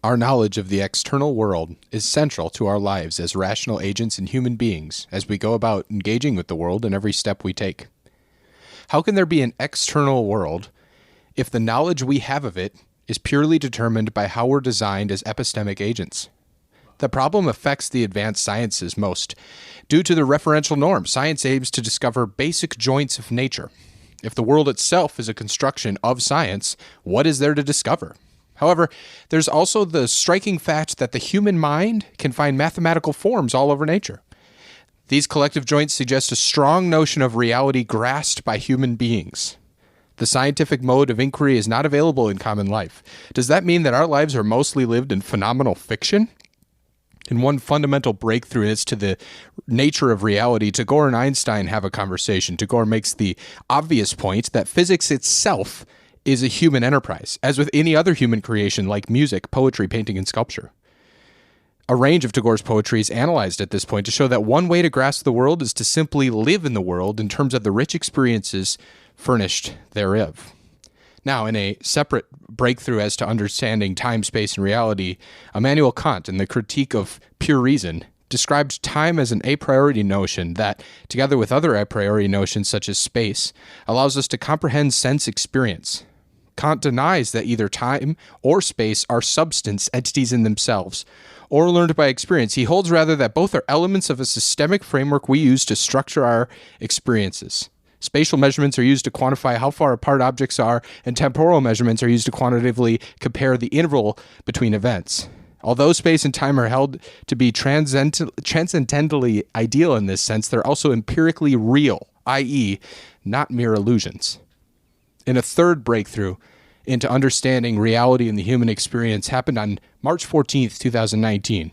Our knowledge of the external world is central to our lives as rational agents and human beings as we go about engaging with the world in every step we take. How can there be an external world if the knowledge we have of it is purely determined by how we're designed as epistemic agents? The problem affects the advanced sciences most. Due to the referential norm, science aims to discover basic joints of nature. If the world itself is a construction of science, what is there to discover? However, there's also the striking fact that the human mind can find mathematical forms all over nature. These collective joints suggest a strong notion of reality grasped by human beings. The scientific mode of inquiry is not available in common life. Does that mean that our lives are mostly lived in phenomenal fiction? In one fundamental breakthrough as to the nature of reality, Tagore and Einstein have a conversation. Tagore makes the obvious point that physics itself is a human enterprise, as with any other human creation like music, poetry, painting, and sculpture. A range of Tagore's poetry is analyzed at this point to show that one way to grasp the world is to simply live in the world in terms of the rich experiences furnished thereof. Now, in a separate breakthrough as to understanding time, space, and reality, Immanuel Kant, in the Critique of Pure Reason, described time as an a priori notion that, together with other a priori notions such as space, allows us to comprehend sense experience. Kant denies that either time or space are substance entities in themselves, or learned by experience. He holds rather that both are elements of a systemic framework we use to structure our experiences. Spatial measurements are used to quantify how far apart objects are, and temporal measurements are used to quantitatively compare the interval between events. Although space and time are held to be transcendentally ideal in this sense, they're also empirically real, i.e., not mere illusions. In a third breakthrough into understanding reality in the human experience happened on March 14th, 2019,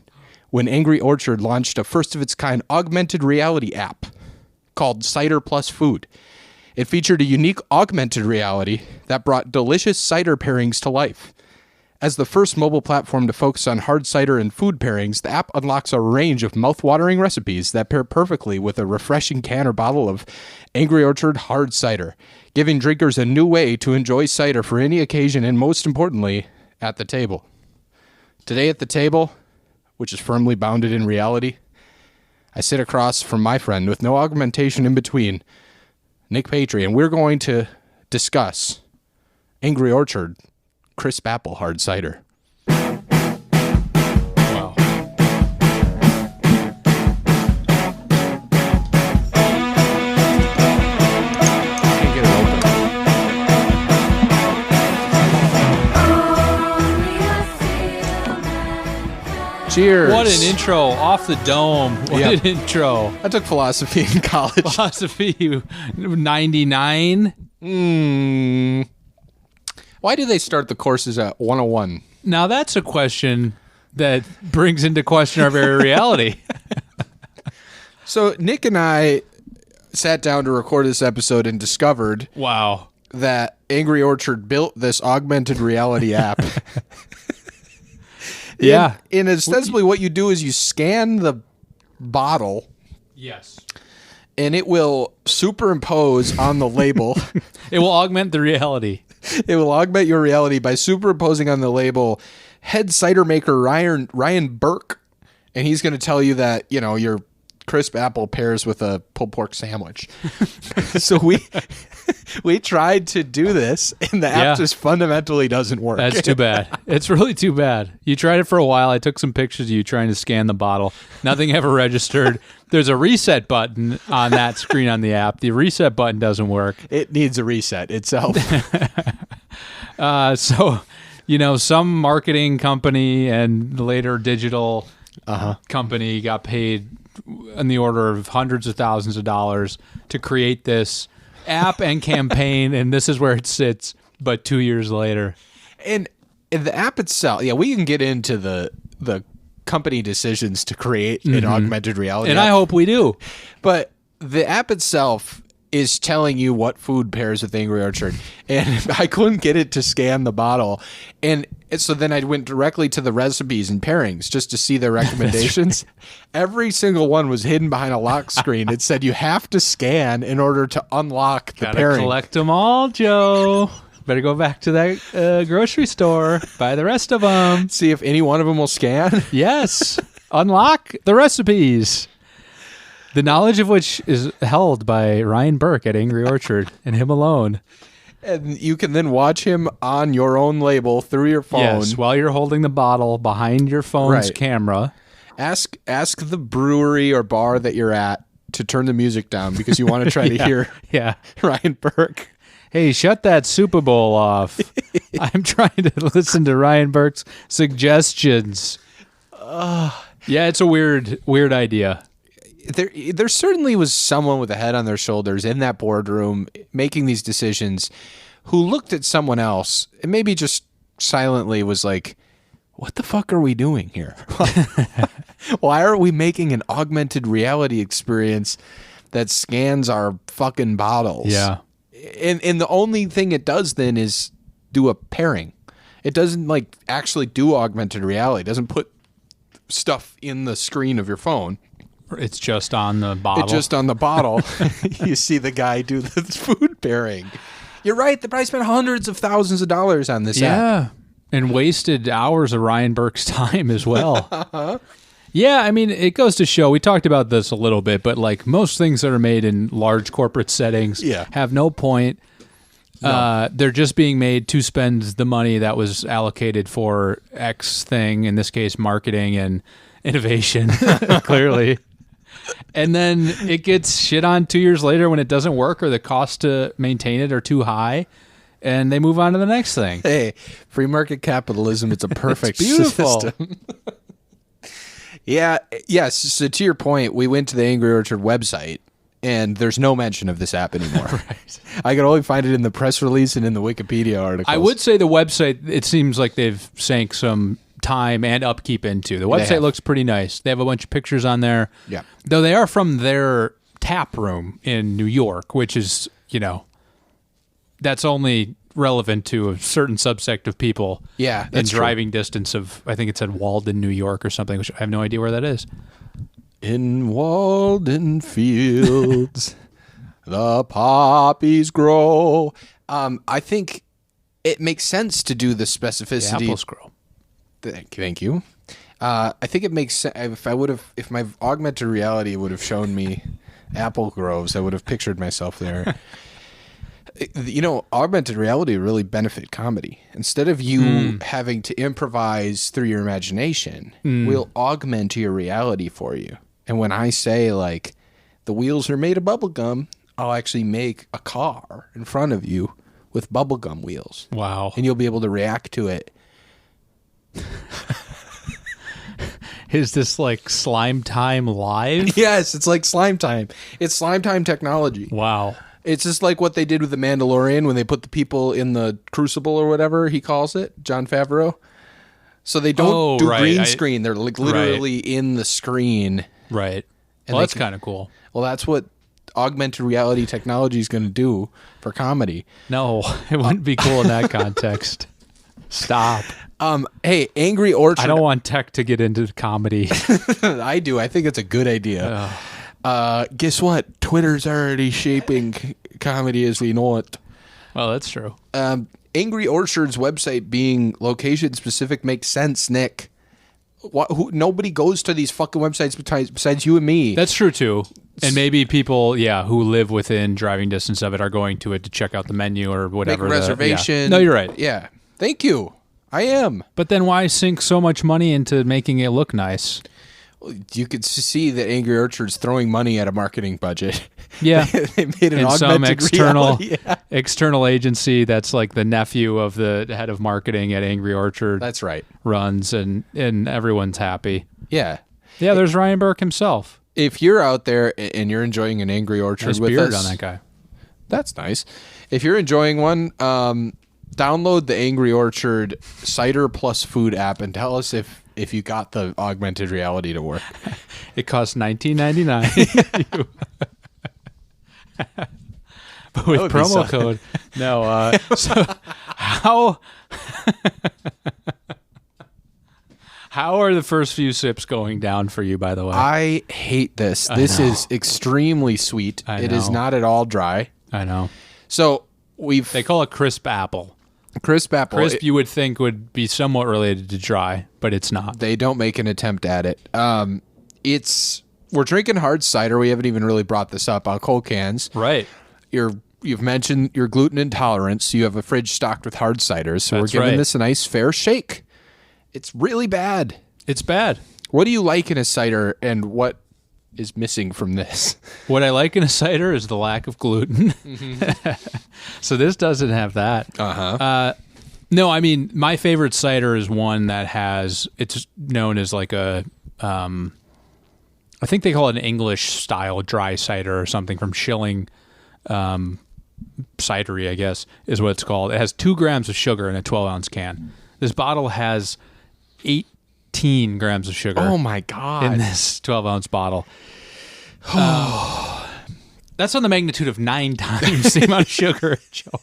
when Angry Orchard launched a first-of-its-kind augmented reality app called Cider Plus Food. It featured a unique augmented reality that brought delicious cider pairings to life. As the first mobile platform to focus on hard cider and food pairings, the app unlocks a range of mouth-watering recipes that pair perfectly with a refreshing can or bottle of Angry Orchard hard cider, giving drinkers a new way to enjoy cider for any occasion and, most importantly, at the table. Today at the table, which is firmly bounded in reality, I sit across from my friend with no augmentation in between, Nick Patry, and we're going to discuss Angry Orchard crisp apple hard cider. Wow. Can't get it open. Cheers. What an intro off the dome. What an intro. I took philosophy in college. Philosophy 99. Why do they start the courses at 101? Now that's a question that brings into question our very reality. So Nick and I sat down to record this episode and discovered Wow. that Angry Orchard built this augmented reality app. Yeah. And ostensibly what you do is you scan the bottle Yes. and it will superimpose on the label. It will augment the reality. It will augment your reality by superimposing on the label head cider maker Ryan Burke. And he's going to tell you that, you know, your crisp apple pairs with a pulled pork sandwich. So we tried to do this, and the app just fundamentally doesn't work. That's too bad. It's really too bad. You tried it for a while. I took some pictures of you trying to scan the bottle. Nothing ever registered. There's a reset button on that screen on the app. The reset button doesn't work. It needs a reset itself. So, you know, some marketing company and later digital company got paid in the order of hundreds of thousands of dollars to create this app and campaign, and this is where it sits, but 2 years later. And the app itself, we can get into the company decisions to create an augmented reality and app. I hope we do. But the app itself is telling you what food pairs with Angry Orchard, and I couldn't get it to scan the bottle. And so then I went directly to the recipes and pairings just to see their recommendations. Every single one was hidden behind a lock screen. It said you have to scan in order to unlock the Gotta pairing. collect them all, Joe. Better go back to that grocery store, buy the rest of them. See if any one of them will scan. Yes. Unlock the recipes. The knowledge of which is held by Ryan Burke at Angry Orchard and him alone. And you can then watch him on your own label through your phone. Yes, while you're holding the bottle behind your phone's Right. camera. Ask the brewery or bar that you're at to turn the music down because you want to try to hear Yeah. Ryan Burke. Hey, shut that Super Bowl off. I'm trying to listen to Ryan Burke's suggestions. Yeah, it's a weird idea. There certainly was someone with a head on their shoulders in that boardroom making these decisions who looked at someone else and maybe just silently was like, what the fuck are we doing here? Why are we making an augmented reality experience that scans our fucking bottles? Yeah. And the only thing it does then is do a pairing. It doesn't like actually do augmented reality. It doesn't put stuff in the screen of your phone. It's just on the bottle. It's just on the bottle. You see the guy do the food pairing. You're right. They probably spent hundreds of thousands of dollars on this app. Yeah. And wasted hours of Ryan Burke's time as well. Yeah, I mean, it goes to show, we talked about this a little bit, but like most things that are made in large corporate settings have no point. They're just being made to spend the money that was allocated for X thing, in this case, marketing and innovation, clearly. And then it gets shit on 2 years later when it doesn't work or the costs to maintain it are too high, and they move on to the next thing. Hey, free market capitalism, it's a perfect It's beautiful. system. Yes. So to your point, we went to the Angry Orchard website, and there's no mention of this app anymore. Right. I could only find it in the press release and in the Wikipedia articles. I would say the website, it seems like they've sank some time and upkeep into. The website have. looks pretty nice. They have a bunch of pictures on there. Yeah. Though they are from their tap room in New York, which is, that's only relevant to a certain subsect of people. Yeah, in that's true. driving distance of, I think it said Walden, New York or something, which I have no idea where that is. In Walden Fields, the poppies grow. I think it makes sense to do the specificity. The apples grow. Thank you. I think it makes sense. If my augmented reality would have shown me apple groves, I would have pictured myself there. Augmented reality would really benefit comedy. Instead of you having to improvise through your imagination, we'll augment your reality for you. And when I say, like, the wheels are made of bubblegum, I'll actually make a car in front of you with bubblegum wheels. Wow. And you'll be able to react to it. Is this like Slime Time Live? Yes, it's like Slime Time. It's Slime Time technology. Wow. It's just like what they did with The Mandalorian when they put the people in the crucible or whatever he calls it, Jon Favreau. So they don't do green screen. They're like literally in the screen. Right. And Well, that's kind of cool. Well, that's what augmented reality technology is going to do for comedy. No, it wouldn't be cool in that context. Stop. Hey, Angry Orchard. I don't want tech to get into comedy. I do. I think it's a good idea. Guess what? Twitter's already shaping comedy as we know it. Well, that's true. Angry Orchard's website being location specific makes sense, Nick. Nobody goes to these fucking websites besides you and me. That's true too. And maybe people, who live within driving distance of it are going to it to check out the menu or whatever. Make a reservation. No, you're right. Yeah. Thank you. I am. But then why sink so much money into making it look nice? You could see that Angry Orchard's throwing money at a marketing budget. Yeah. They made an In some augmented reality. external agency that's like the nephew of the head of marketing at Angry Orchard. That's right. Runs and everyone's happy. Yeah. Yeah, there's Ryan Burke himself. If you're out there and you're enjoying an Angry Orchard Nice with beard us, on that guy. That's nice. If you're enjoying one, download the Angry Orchard cider plus food app and tell us if you got the augmented reality to work. It costs $19.99. But with would be promo something. code. No. So how are the first few sips going down for you, by the way? I hate this. This is extremely sweet. I It is know. not at all dry. I know. So They call it crisp apple. Crisp apple. Crisp, you would think would be somewhat related to dry, but it's not. They don't make an attempt at it. We're drinking hard cider. We haven't even really brought this up on cold cans. Right. You've mentioned your gluten intolerance. You have a fridge stocked with hard ciders, so That's we're giving right. this a nice fair shake. It's really bad. It's bad. What do you like in a cider, and what is missing from this? What I like in a cider is the lack of gluten. So this doesn't have that. No, I mean, my favorite cider is one that has, it's known as like a, I think they call it an English style dry cider or something from Schilling Cidery, I guess, is what it's called. It has 2 grams of sugar in a 12-ounce can. This bottle has 18 grams of sugar. Oh my God. In this 12-ounce bottle. That's on the magnitude of 9 times the amount of sugar, Joe.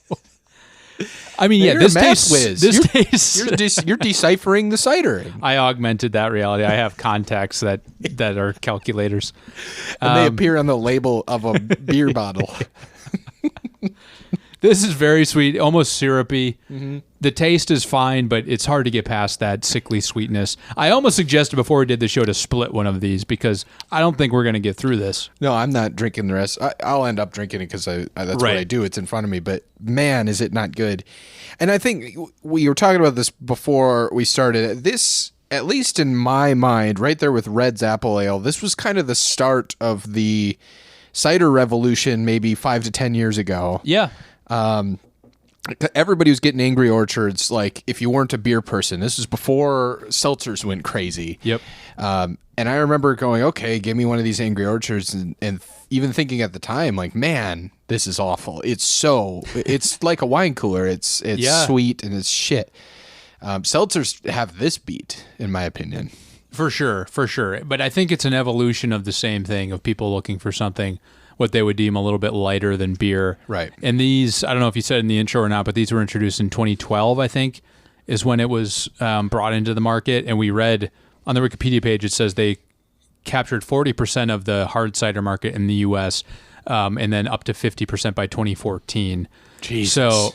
I mean, You're this a math tastes. whiz. This tastes. You're deciphering the cider. I augmented that reality. I have contacts that are calculators. And they appear on the label of a beer bottle. This is very sweet, almost syrupy. Mm-hmm. The taste is fine, but it's hard to get past that sickly sweetness. I almost suggested before we did the show to split one of these because I don't think we're going to get through this. No, I'm not drinking the rest. I'll end up drinking it because that's what Right. I do. It's in front of me. But man, is it not good. And I think we were talking about this before we started. This, at least in my mind, right there with Red's Apple Ale, this was kind of the start of the cider revolution maybe 5 to 10 years ago. Yeah. Everybody was getting Angry Orchards like if you weren't a beer person. This was before seltzers went crazy. Yep. And I remember going, okay, give me one of these Angry Orchards, and even thinking at the time, like, man, this is awful. It's like a wine cooler. It's Yeah. sweet and it's shit. Seltzers have this beat, in my opinion. For sure. But I think it's an evolution of the same thing of people looking for something what they would deem a little bit lighter than beer. Right. And these, I don't know if you said in the intro or not, but these were introduced in 2012, I think, is when it was brought into the market. And we read on the Wikipedia page, it says they captured 40% of the hard cider market in the U.S. And then up to 50% by 2014. Jesus. So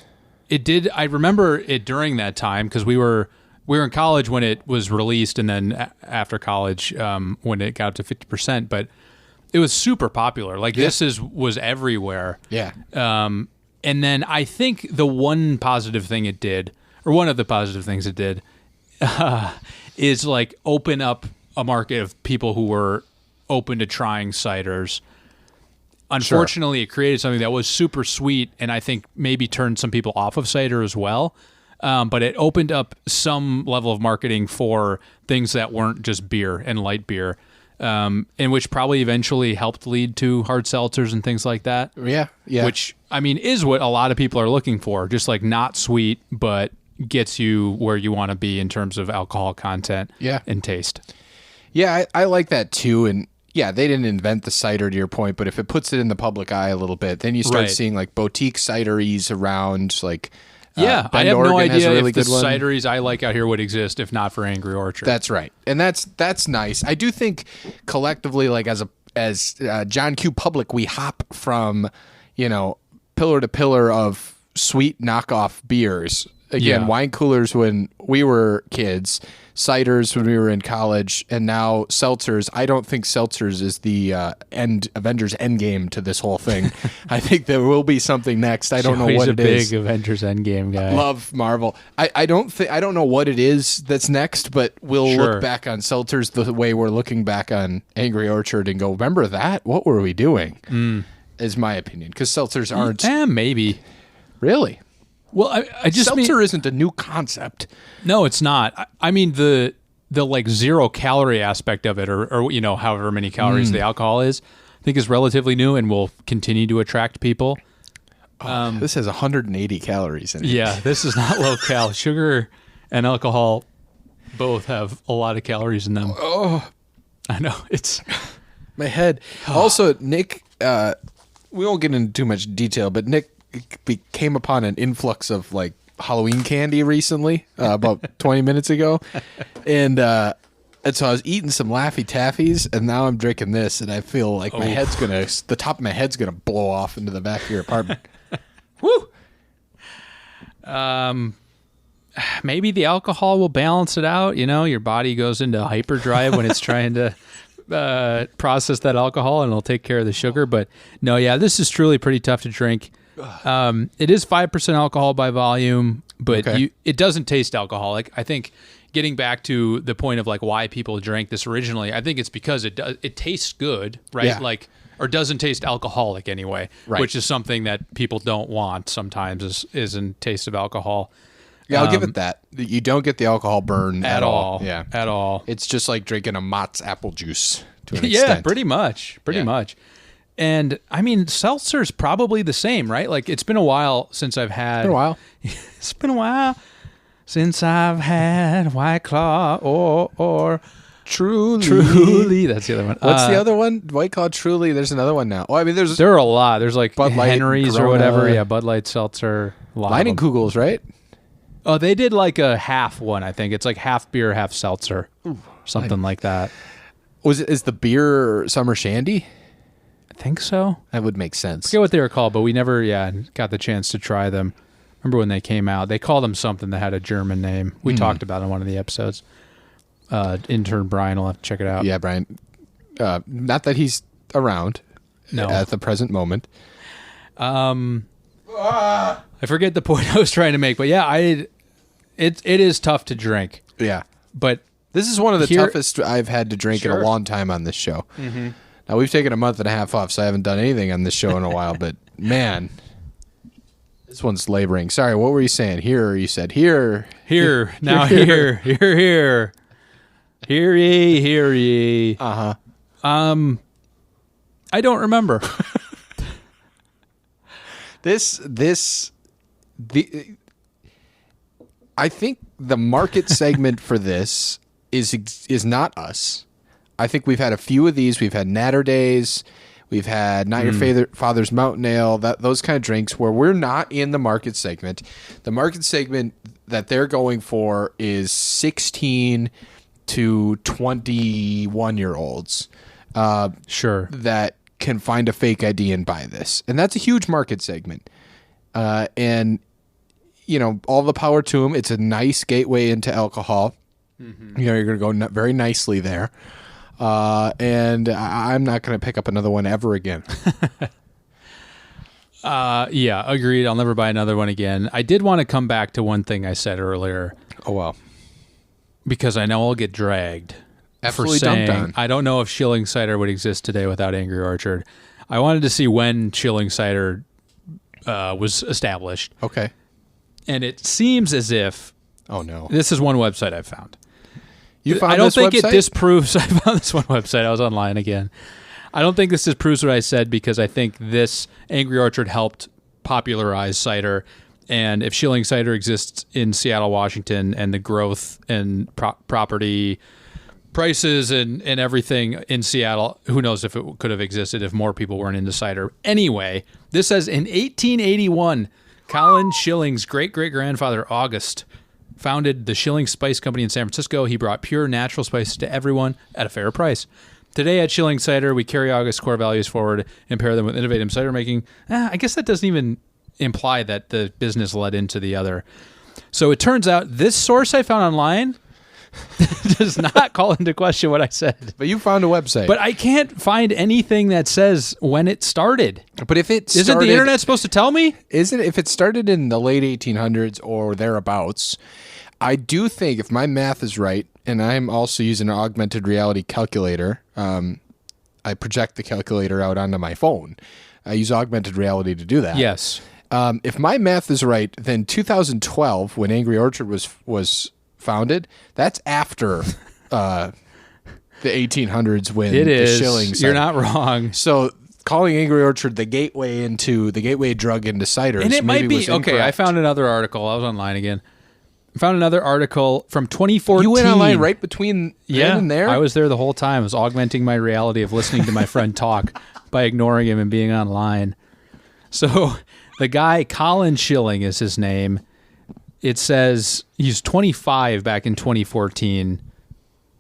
it did. I remember it during that time because we were in college when it was released, and then after college when it got up to 50%. But it was super popular. Like this was everywhere. Yeah. And then I think the one positive thing it did, or one of the positive things it did, is like open up a market of people who were open to trying ciders. Unfortunately, It created something that was super sweet, and I think maybe turned some people off of cider as well. But it opened up some level of marketing for things that weren't just beer and light beer, and which probably eventually helped lead to hard seltzers and things like that. Yeah. Yeah. Which, I mean, is what a lot of people are looking for. Just like not sweet, but gets you where you want to be in terms of alcohol content and taste. Yeah, I like that too. And yeah, they didn't invent the cider to your point, but if it puts it in the public eye a little bit, then you start Right. seeing like boutique cideries around, like I Bend, have Oregon no has a idea really if the good one. cideries I like out here would exist if not for Angry Orchard. That's right, and that's nice. I do think collectively, like as John Q. Public, we hop from pillar to pillar of sweet knockoff beers. Again, Yeah. wine coolers when we were kids, ciders when we were in college, and now seltzers. I don't think seltzers is the Avengers Endgame to this whole thing. I think there will be something next. I don't know Joey's what a it is. big Avengers Endgame guy. Love Marvel. I don't know what it is that's next, but we'll Sure. look back on seltzers the way we're looking back on Angry Orchard and go, remember that? What were we doing? Is my opinion, because seltzers aren't Maybe. really. Well, I just mean, Seltzer isn't a new concept. no, it's not. I mean the like 0 calorie aspect of it, or however many calories the alcohol is, I think is relatively new and will continue to attract people. This has 180 calories in it. Yeah, this is not low cal. Sugar and alcohol both have a lot of calories in them. Oh, I know it's my head. Also, Nick, we won't get into too much detail, but Nick came upon an influx of like Halloween candy recently, about 20 minutes ago, and so I was eating some Laffy Taffies, and now I'm drinking this, and I feel like the top of my head's gonna blow off into the back of your apartment. Woo! maybe the alcohol will balance it out. You know, your body goes into hyperdrive when it's trying to process that alcohol, and it'll take care of the sugar. But no, yeah, this is truly pretty tough to drink. It is 5% alcohol by volume, but it doesn't taste alcoholic. I think getting back to the point of like why people drank this originally, I think it's because it tastes good, right? Yeah. Like, or doesn't taste alcoholic anyway, right. Which is something that people don't want sometimes is in taste of alcohol. Yeah, I'll give it that. You don't get the alcohol burn at all. Yeah, at all. It's just like drinking a Mott's apple juice to an Yeah, extent. pretty much. And I mean, seltzer's probably the same, right? Like it's been a while since I've had. It's been a while since I've had White Claw or Truly. That's the other one. What's the other one? White Claw, Truly. There's another one now. Oh, I mean, there are a lot. There's like Bud Light, Henry's Corona. or whatever. Yeah, Bud Light, seltzer. Leinenkugel's, right? Oh, they did like a half one. I think it's like half beer, half seltzer, something like that. Is the beer Summer Shandy? I think so. That would make sense. I forget what they were called, but we never, got the chance to try them. Remember when they came out? They called them something that had a German name. We talked about it in one of the episodes. Intern Brian will have to check it out. Yeah, Brian. Not that he's around at the present moment. I forget the point I was trying to make, but yeah, it is tough to drink. Yeah. But this is one of the toughest I've had to drink in a long time on this show. Mm-hmm. Now, we've taken a month and a half off, so I haven't done anything on this show in a while, but man, this one's laboring. Sorry, what were you saying? Here, you said here. Here, now here. Hear ye, hear ye. Uh-huh. I don't remember. I think the market segment for this is not us. I think we've had a few of these. We've had Natter Days. We've had Not Your Father's Mountain Ale. Those kind of drinks where we're not in the market segment. The market segment that they're going for is 16 to 21-year-olds. Sure. That can find a fake ID and buy this. And that's a huge market segment. And, you know, all the power to them. It's a nice gateway into alcohol. Mm-hmm. You know, you're going to go very nicely there. And I'm not going to pick up another one ever again. Yeah, agreed. I'll never buy another one again. I did want to come back to one thing I said earlier. Oh, well. Because I know I'll get dragged. Absolutely for saying, dumped on. I don't know if Schilling Cider would exist today without Angry Orchard. I wanted to see when Schilling Cider was established. Okay. And it seems as if... Oh, no. This is one website I've found. You found I don't this think website? it disproves... I found this one website. I was online again. I don't think this disproves what I said because I think this Angry Orchard helped popularize cider. And if Schilling Cider exists in Seattle, Washington, and the growth and property prices and everything in Seattle, who knows if it could have existed if more people weren't into cider. Anyway, this says in 1881, Colin Schilling's great-great-grandfather, August, founded the Schilling Spice Company in San Francisco. He brought pure natural spices to everyone at a fair price. Today at Schilling Cider, we carry August's core values forward and pair them with innovative cider making. I guess that doesn't even imply that the business led into the other. So it turns out this source I found online does not call into question what I said. But you found a website. But I can't find anything that says when it started. But if it started... Isn't the internet supposed to tell me? If it started in the late 1800s or thereabouts, I do think, if my math is right, and I'm also using an augmented reality calculator, I project the calculator out onto my phone. I use augmented reality to do that. Yes. If my math is right, then 2012, when Angry Orchard was founded, that's after the 1800s when it is. the Schilling cider. You're not wrong. So calling Angry Orchard the gateway drug into ciders, and it might be okay. Incorrect. I found another article. I was online again. I found another article from 2014. You went online right between then and there? I was there the whole time. I was augmenting my reality of listening to my friend talk by ignoring him and being online. So the guy, Colin Schilling is his name. It says he's 25 back in 2014.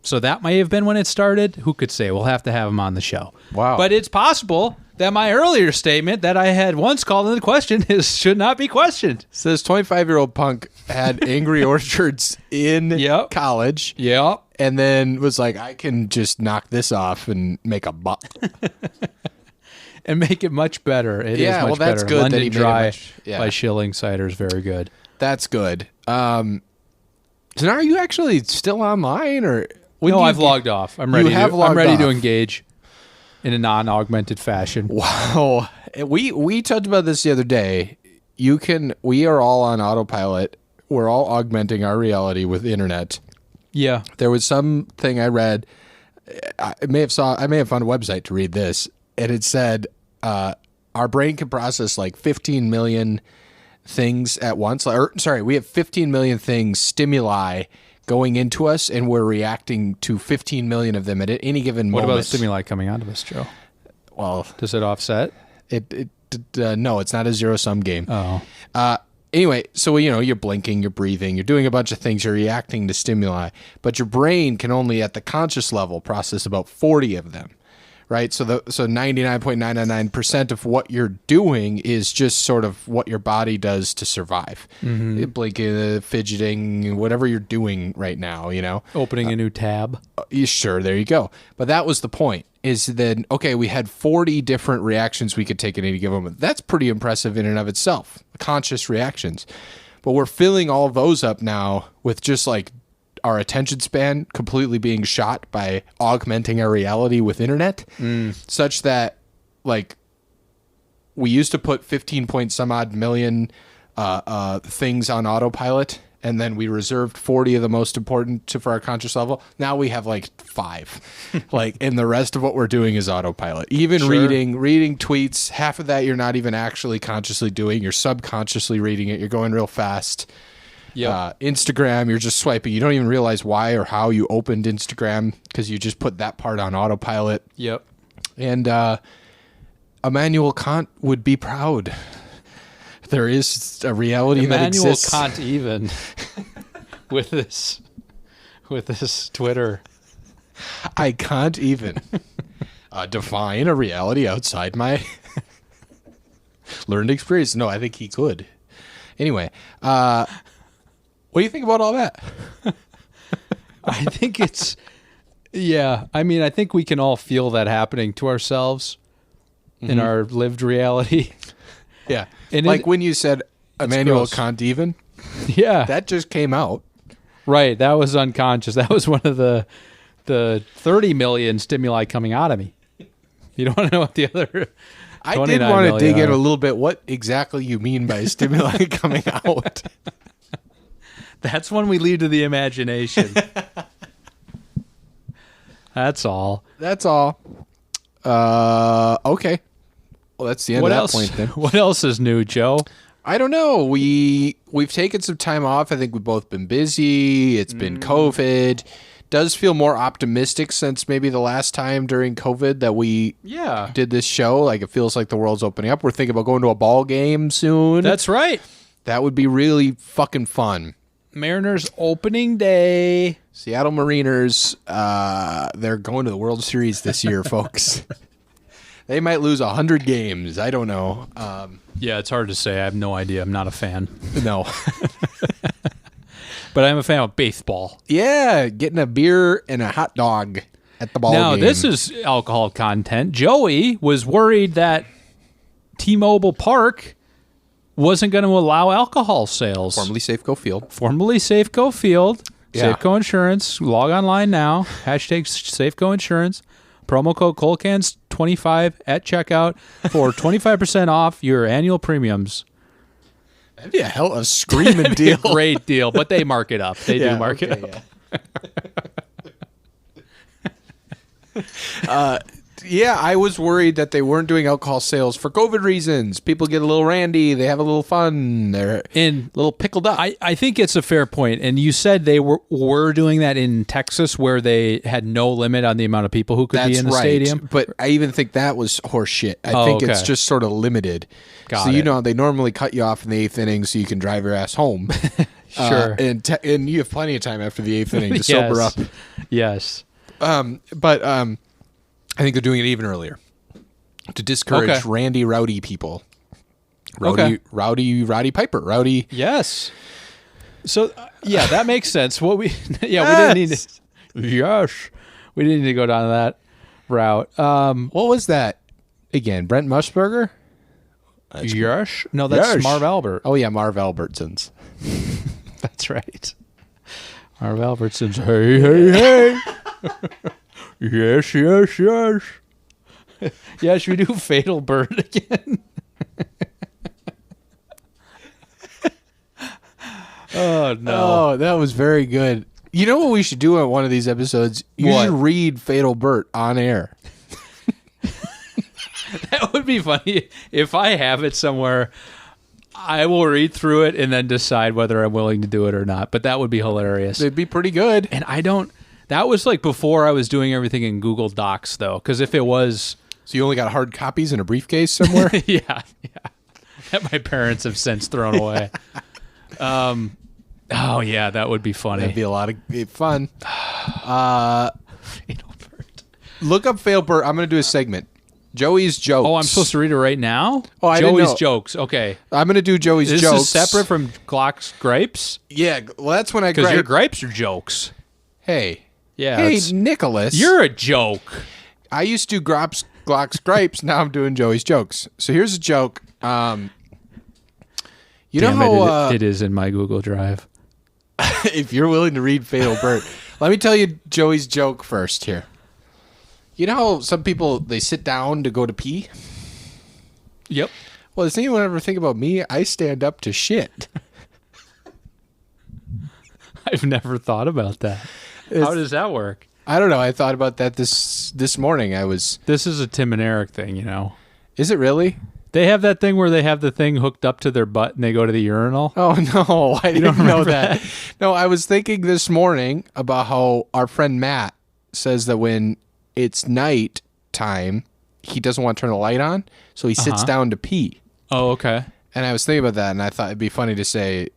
So that may have been when it started. Who could say? We'll have to have him on the show. Wow. But it's possible. that my earlier statement that I had once called into question should not be questioned. So this 25-year-old punk had Angry Orchards in Yep. college. Yep. And then was like, I can just knock this off and make a buck. And make it much better. It is Yeah, much well, that's better. good that London he made it Dry much- yeah. by Schilling Cider is very good. That's good. So now are you actually still online, or No, I've logged off. I'm ready. have I'm logged ready to off. engage in a non-augmented fashion. Wow. We talked about this the other day. We are all on autopilot. We're all augmenting our reality with internet. Yeah. There was something I read. I may have found a website to read this, and it said our brain can process like 15 million things at once. We have 15 million stimuli going into us, and we're reacting to 15 million of them at any given What moment. about the stimuli coming out of us, Joe? Well, Does it offset? no, it's not a zero-sum game. Oh. Anyway, so you're blinking, you're breathing, you're doing a bunch of things, you're reacting to stimuli, but your brain can only at the conscious level process about 40 of them, right? So 99.999% of what you're doing is just sort of what your body does to survive. Mm-hmm. Blinking, fidgeting, whatever you're doing right now, Opening a new tab. Sure, there you go. But that was the point, is then, okay, we had 40 different reactions we could take at any given moment. That's pretty impressive in and of itself, conscious reactions. But we're filling all of those up now with just like our attention span completely being shot by augmenting our reality with internet, such that like we used to put 15 point some odd million things on autopilot, and then we reserved 40 of the most important for our conscious level. Now we have like 5. And the rest of what we're doing is autopilot. Even Sure. reading tweets, half of that you're not even actually consciously doing. You're subconsciously reading it. You're going real fast. Yep. Instagram, you're just swiping. You don't even realize why or how you opened Instagram because you just put that part on autopilot. Yep. And Immanuel Kant would be proud. There is a reality that Immanuel exists. Kant even with this Twitter. I can't even define a reality outside my learned experience. No, I think he could. Anyway, what do you think about all that? I think it's I think we can all feel that happening to ourselves in our lived reality. Yeah. And like when you said Immanuel gross. Kant even, Yeah. that just came out. Right. That was unconscious. That was one of the 30 million stimuli coming out of me. You don't want to know what the other I did 29 want to million dig in are. a little bit what exactly you mean by stimuli coming out. That's one we leave to the imagination. That's all. That's all. Okay. Well, that's the end What of that else? point then. What else is new, Joe? I don't know. We've taken some time off. I think we've both been busy. It's been COVID. Does feel more optimistic since maybe the last time during COVID that we Yeah. did this show. Like it feels like the world's opening up. We're thinking about going to a ball game soon. That's right. That would be really fucking fun. Mariners opening day. Seattle Mariners, they're going to the World Series this year, folks. They might lose 100 games. I don't know. Yeah, it's hard to say. I have no idea. I'm not a fan. No. But I'm a fan of baseball. Yeah, getting a beer and a hot dog at the ball Now, game. this is alcohol content. Joey was worried that T-Mobile Park wasn't going to allow alcohol sales. formerly Safeco Field. Formerly Safeco Field. Yeah. Safeco Insurance. Log online now. Hashtag Safeco Insurance. Promo code COLCANS25 at checkout for 25% off your annual premiums. That'd be a hell of a screaming deal. Great deal, but they mark it up. They do mark it up. Yeah, I was worried that they weren't doing alcohol sales for COVID reasons. People get a little randy. They have a little fun. They're And a little pickled up. I think it's a fair point. And you said they were doing that in Texas where they had no limit on the amount of people who could be in the stadium. But I even think that was horse shit. I Oh, think it's okay. just sort of limited. Got so, it. they normally cut you off in the 8th inning so you can drive your ass home. Sure. And you have plenty of time after the 8th inning to sober up. Yes. But I think they're doing it even earlier. to discourage Okay. randy, rowdy people. Okay. Rowdy Piper. Rowdy. Yes. So yeah, that makes sense. What we we didn't need to. Yes, we didn't need to go down that route. What was that again? Brent Mushburger? Yes. No, that's Yes. Marv Albert. Oh yeah, Marv Albertsons. That's right. Marv Albertson's. Hey, hey, hey. Yes, yes, yes. Yeah, should we do Fatal Bird again? Oh no. Oh, that was very good. You know what we should do on one of these episodes? You What? should read Fatal Bert on air. That would be funny. If I have it somewhere, I will read through it and then decide whether I'm willing to do it or not. But that would be hilarious. It'd be pretty good. And that was like before I was doing everything in Google Docs, though. Because if it was, So you only got hard copies in a briefcase somewhere? yeah, that my parents have since thrown away. Oh, yeah, that would be funny. That'd be a lot of fun. Look up Fatal Bert. I'm going to do a segment. Joey's jokes. Oh, I'm supposed to read it right now? Oh, I didn't Joey's know. jokes. Okay. I'm going to do Joey's This jokes. is separate from Glock's gripes? Yeah, well, that's when I Because your gripe. gripes are jokes. Hey. Yeah. Hey, it's- Nicholas. You're a joke. I used to do Glock's gripes. Now I'm doing Joey's jokes. So here's a joke. You know Damn how it is in my Google Drive. if you're willing to read Fatal Bert, let me tell you Joey's joke first here. You know how some people, they sit down to go to pee? Yep. Well, does anyone ever think about me? I stand up to shit. I've never thought about that. How does that work? I don't know. I thought about that this morning. This is a Tim and Eric thing, you know. Is it really? They have that thing where they have the thing hooked up to their butt and they go to the urinal. Oh, no. I didn't know remember that. No, I was thinking this morning about how our friend Matt says that when it's night time, he doesn't want to turn the light on, so he sits down to pee. Oh, okay. And I was thinking about that, and I thought it'd be funny to say,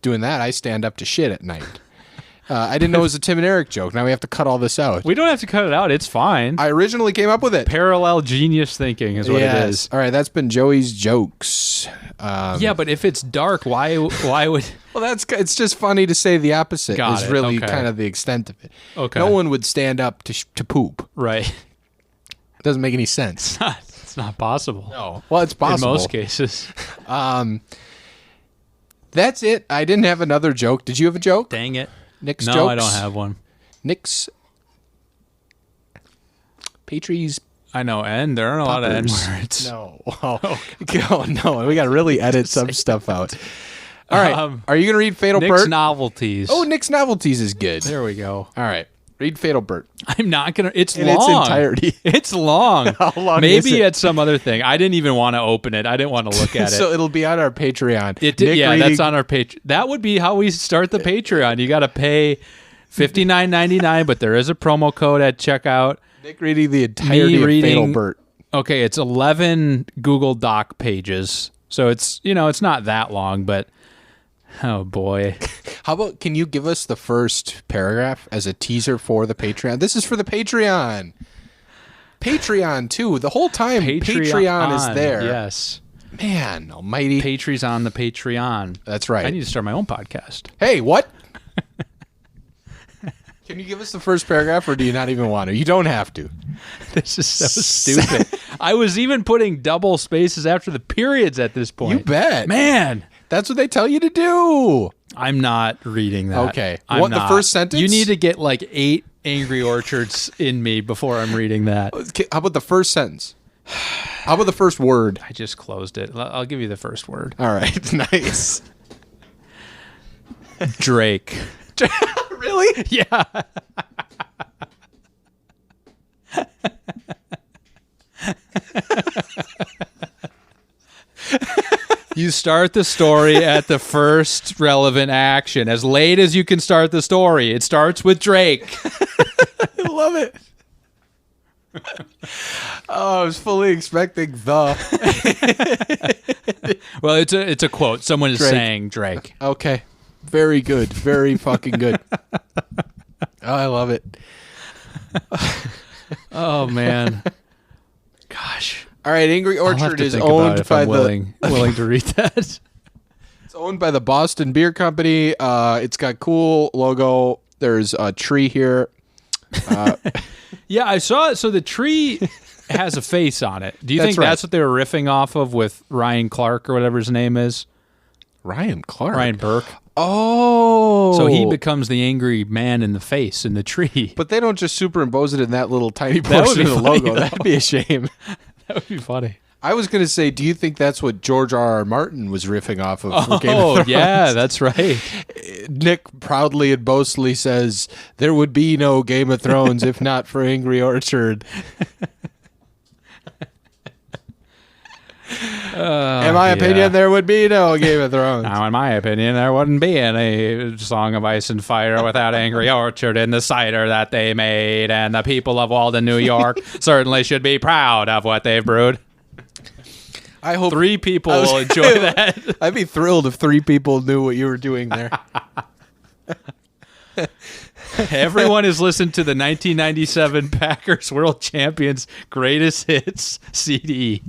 doing that, I stand up to shit at night. I didn't know it was a Tim and Eric joke. Now we have to cut all this out. We don't have to cut it out. It's fine. I originally came up with it. Parallel genius thinking is what it is. All right, that's been Joey's jokes. Yeah, but if it's dark, why would... Well, it's just funny to say the opposite Got is it, really okay. kind of the extent of it. Okay. No one would stand up to poop. Right. It doesn't make any sense. It's not possible. No. Well, it's possible. In most cases. That's it. I didn't have another joke. Did you have a joke? Dang it. Nick's No, jokes? I don't have one. Nick's Patriots. I know, and there aren't a lot of N Poppers. words. No. Oh, no. We got to really edit some stuff out. All right. Are you going to read Fatal Nick's Bert? Novelties. Oh, Nick's Novelties is good. There we go. All right. Read Fatal Bert. I'm not going to... It's In long. its entirety. It's long. How long is Maybe it? it's some other thing. I didn't even want to open it. I didn't want to look at it. So it'll be on our Patreon. It did, Nick yeah, reading- that's on our page. That would be how we start the Patreon. You got to pay $59.99, but there is a promo code at checkout. Nick reading the entirety of Fatal Bert. Okay, it's 11 Google Doc pages, so it's it's not that long, but oh boy, How about, can you give us the first paragraph as a teaser for the Patreon? This is for the Patreon. Patreon, too. The whole time, Patreon is there. Yes, Man almighty. Patreon's on the Patreon. That's right. I need to start my own podcast. Hey, what? Can you give us the first paragraph, or do you not even want to? You don't have to. This is so stupid. I was even putting double spaces after the periods at this point. You bet. Man. That's what they tell you to do. I'm not reading that. Okay. I'm What, the not. first sentence? You need to get like 8 Angry Orchards in me before I'm reading that. Okay, how about the first sentence? How about the first word? I just closed it. I'll give you the first word. All right. Nice. Drake. Really? Yeah. You start the story at the first relevant action. As late as you can start the story. It starts with Drake. I love it. Oh, I was fully expecting the. Well, it's a quote. Someone is Drake. saying Drake. Okay. Very good. Very fucking good. Oh, I love it. Oh man. All right, Angry I'll have Orchard to is think about it owned if by I'm willing to read that. It's owned by the Boston Beer Company. It's got cool logo. There's a tree here. Yeah, I saw it. So the tree has a face on it. Do you That's think right. that's what they were riffing off of with Ryan Clark or whatever his name is? Ryan Clark. Ryan Burke. Oh. So he becomes the angry man in the face in the tree. But they don't just superimpose it in that little tiny That would portion be of the funny, logo. though. That'd be a shame. That would be funny. I was going to say, do you think that's what George R.R. Martin was riffing off of for Game of Oh, Thrones? yeah, that's right. Nick proudly and boastfully says, there would be no Game of Thrones if not for Angry Orchard. In my opinion, there would be no Game of Thrones. Now, in my opinion, there wouldn't be any Song of Ice and Fire without Angry Orchard and the cider that they made, and the people of Walden, New York certainly should be proud of what they've brewed. I hope 3 people will enjoy that. I'd be thrilled if 3 people knew what you were doing there. Everyone has listened to the 1997 Packers World Champions Greatest Hits CD.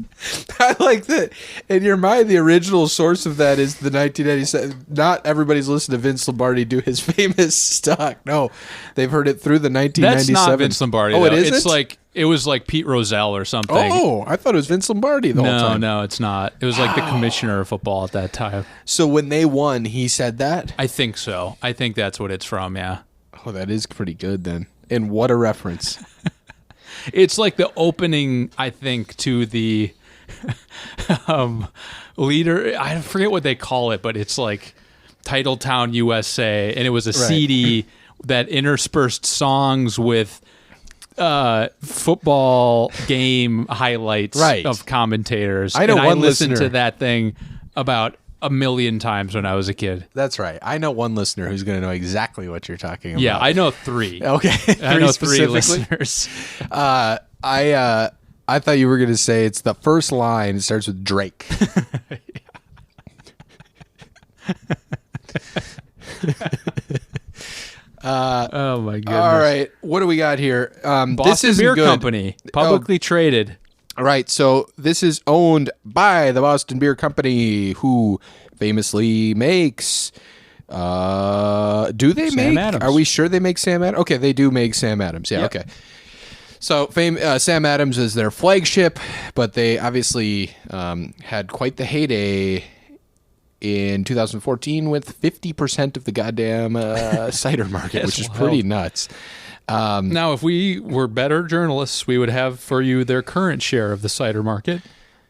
I like that. In your mind, the original source of that is the 1997. Not everybody's listened to Vince Lombardi do his famous stock. No, they've heard it through the 1997. That's not Vince Lombardi. Oh, though. it isn't? It's like it was like Pete Rozelle or something. Oh, I thought it was Vince Lombardi the whole time. No, it's not. It was like the commissioner of football at that time. So when they won, he said that? I think so. I think that's what it's from, yeah. Oh, that is pretty good then. And what a reference. It's like the opening, I think, to the leader. I forget what they call it, but it's like Titletown USA. And it was a CD that interspersed songs with football game highlights of commentators. I know and one I listened listener. to that thing about a million times when I was a kid. That's right. I know one listener who's going to know exactly what you're talking about. Yeah, I know 3. Okay. I know 3 specifically? listeners. I thought you were going to say it's the first line. It starts with Drake. Oh my goodness. All right. What do we got here? Boston this is Beer good. Company, publicly traded. All right. So this is owned by the Boston Beer Company, who famously makes. Do they Sam make? Adams. Are we sure they make Sam Adams? Okay, they do make Sam Adams. Yeah. Yep. Okay. So Sam Adams is their flagship, but they obviously had quite the heyday in 2014 with 50% of the goddamn cider market, which is pretty nuts. Now, if we were better journalists, we would have for you their current share of the cider market,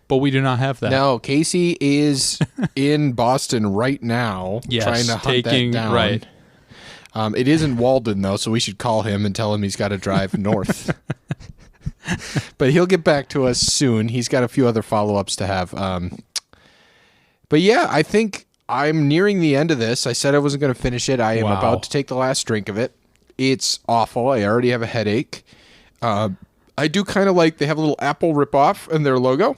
but we do not have that. Now, Casey is in Boston right now, Yes, trying to hunt that down. right. It is in Walden, though, so we should call him and tell him he's got to drive north. But he'll get back to us soon. He's got a few other follow-ups to have. But yeah, I think I'm nearing the end of this. I said I wasn't going to finish it. I am Wow. about to take the last drink of it. It's awful. I already have a headache. I do kind of like they have a little Apple ripoff in their logo.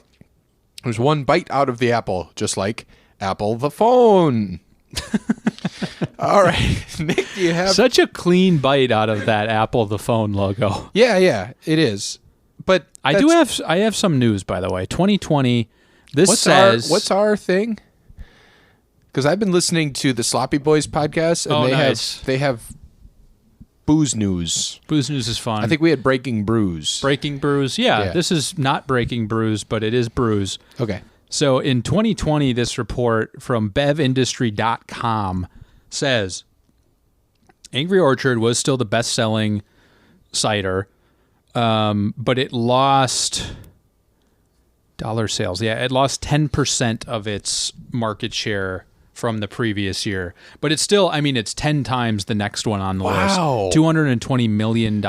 There's one bite out of the apple, just like Apple the phone. All right, Nick, do you have? Such a clean bite out of that Apple the phone logo. Yeah, it is. But I have some news, by the way. 2020. This says what's our thing? Because I've been listening to the Sloppy Boys podcast, and nice. they have booze news. Booze News is fun. I think we had Breaking Brews. Breaking Brews. Yeah, Yeah. this is not Breaking Brews, but it is brews. Okay. So in 2020, this report from bevindustry.com says Angry Orchard was still the best-selling cider, but it lost dollar sales. Yeah, it lost 10% of its market share from the previous year. But it's still, I mean, it's 10 times the next one on the Wow. list. $220 million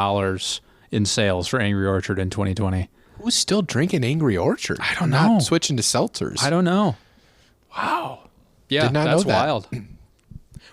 in sales for Angry Orchard in 2020. Who's still drinking Angry Orchard? I don't know. Not switching to seltzers. I don't know. Wow. Yeah, Did not that's know that. wild.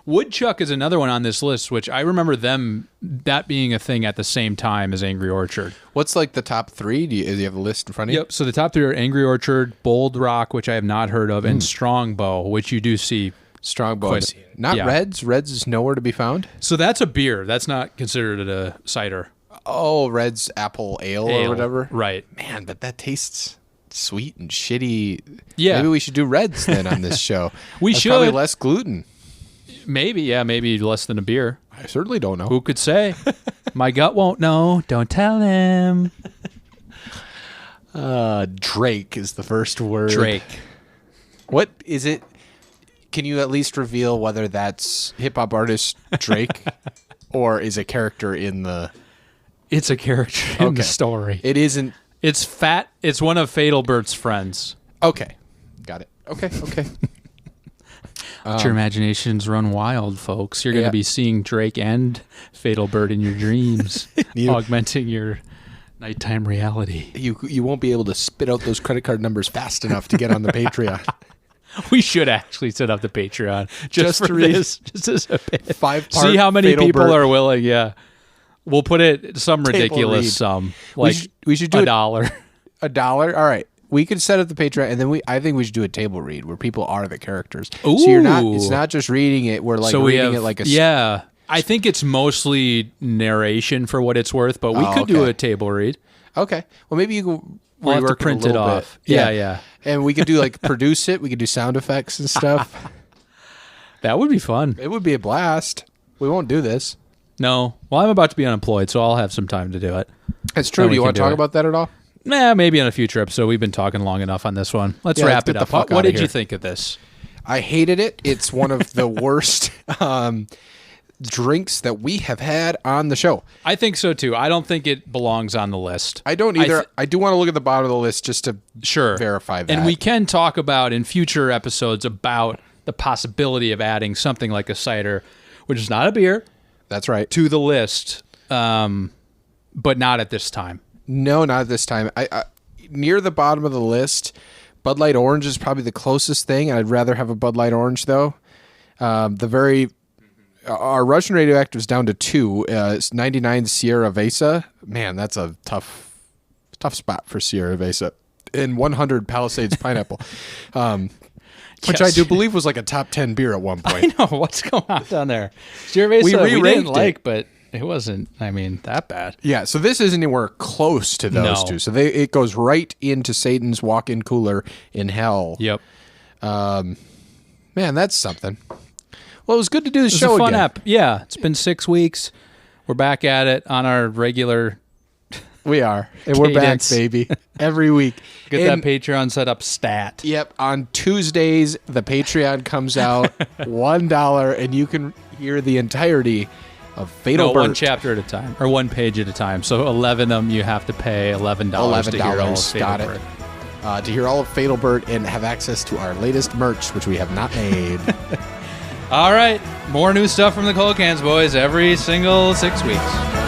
Woodchuck is another one on this list, which I remember that being a thing at the same time as Angry Orchard. What's like the top 3? Do you have the list in front of you? Yep. So the top 3 are Angry Orchard, Bold Rock, which I have not heard of, and Strongbow, which you do see. Strongbow. Quite Not yeah. Reds. Reds is nowhere to be found. So that's a beer. That's not considered a cider. Oh, Reds Apple Ale or whatever. Right. Man, but that tastes sweet and shitty. Yeah. Maybe we should do reds then on this show. We That's probably should. less gluten. Maybe less than a beer. I certainly don't know. Who could say? My gut won't know. Don't tell him. Drake is the first word. Drake. What is it? Can you at least reveal whether that's hip hop artist Drake or is a character in the... It's a character in the story. It isn't... It's Fat. It's one of Fatal Bert's friends. Okay. Got it. Okay. Let your imaginations run wild, folks. You're going to be seeing Drake and Fatal Bert in your dreams, augmenting your nighttime reality. You won't be able to spit out those credit card numbers fast enough to get on the Patreon. We should actually set up the Patreon just for read this. Just as a bit. 5-part See how many Fatal people Bert. are willing. Yeah, we'll put it some ridiculous read. sum, like we should do $1. $1. All right. We could set up the Patreon, and then I think we should do a table read where people are the characters. Ooh. So it's not just reading it. We're like reading it like a... Yeah. I think it's mostly narration for what it's worth, but we could do a table read. Okay. Well, maybe you could We'll have to rework print a it little off. bit. Yeah. And we could do produce it. We could do sound effects and stuff. That would be fun. It would be a blast. We won't do this. No. Well, I'm about to be unemployed, so I'll have some time to do it. That's true. Then Do we you can want to do talk it. about that at all? Nah, maybe on a future episode. We've been talking long enough on this one. Let's Yeah, wrap let's it get up. the fuck What outta did you here. think of this? I hated it. It's one of the worst drinks that we have had on the show. I think so too. I don't think it belongs on the list. I don't either. I do want to look at the bottom of the list just to verify that. And we can talk about in future episodes about the possibility of adding something like a cider, which is not a beer, That's right. to the list, but not at this time. No, not this time. I near the bottom of the list, Bud Light Orange is probably the closest thing. I'd rather have a Bud Light Orange though. Our Russian Radioactive is down to 2. It's 99 Sierra Vesa. Man, that's a tough spot for Sierra Vesa. And 100 Palisades Pineapple, which I do believe was like a top 10 beer at one point. I know what's going on down there. Cerveza, we re-ranked didn't it. like, but it wasn't. I mean, that bad. Yeah, so this isn't anywhere close to those No. two. So it goes right into Satan's walk-in cooler in hell. Yep. Man, that's something. Well, it was good to do the It was show a fun again. app. Yeah, it's been 6 weeks. We're back at it on our regular. We are. And we're back, Cadence. baby. Every week. Get And- that Patreon set up stat. Yep. On Tuesdays, the Patreon comes out, $1, and you can hear the entirety of Fatal No, Bert. one chapter at a time, or one page at a time. So 11 of them, you have to pay $11 to hear all of $11. Fatal Got Bert. it. To hear all of Fatal Bert and have access to our latest merch, which we have not made. All right, more new stuff from the Cold Cans Boys every single 6 weeks.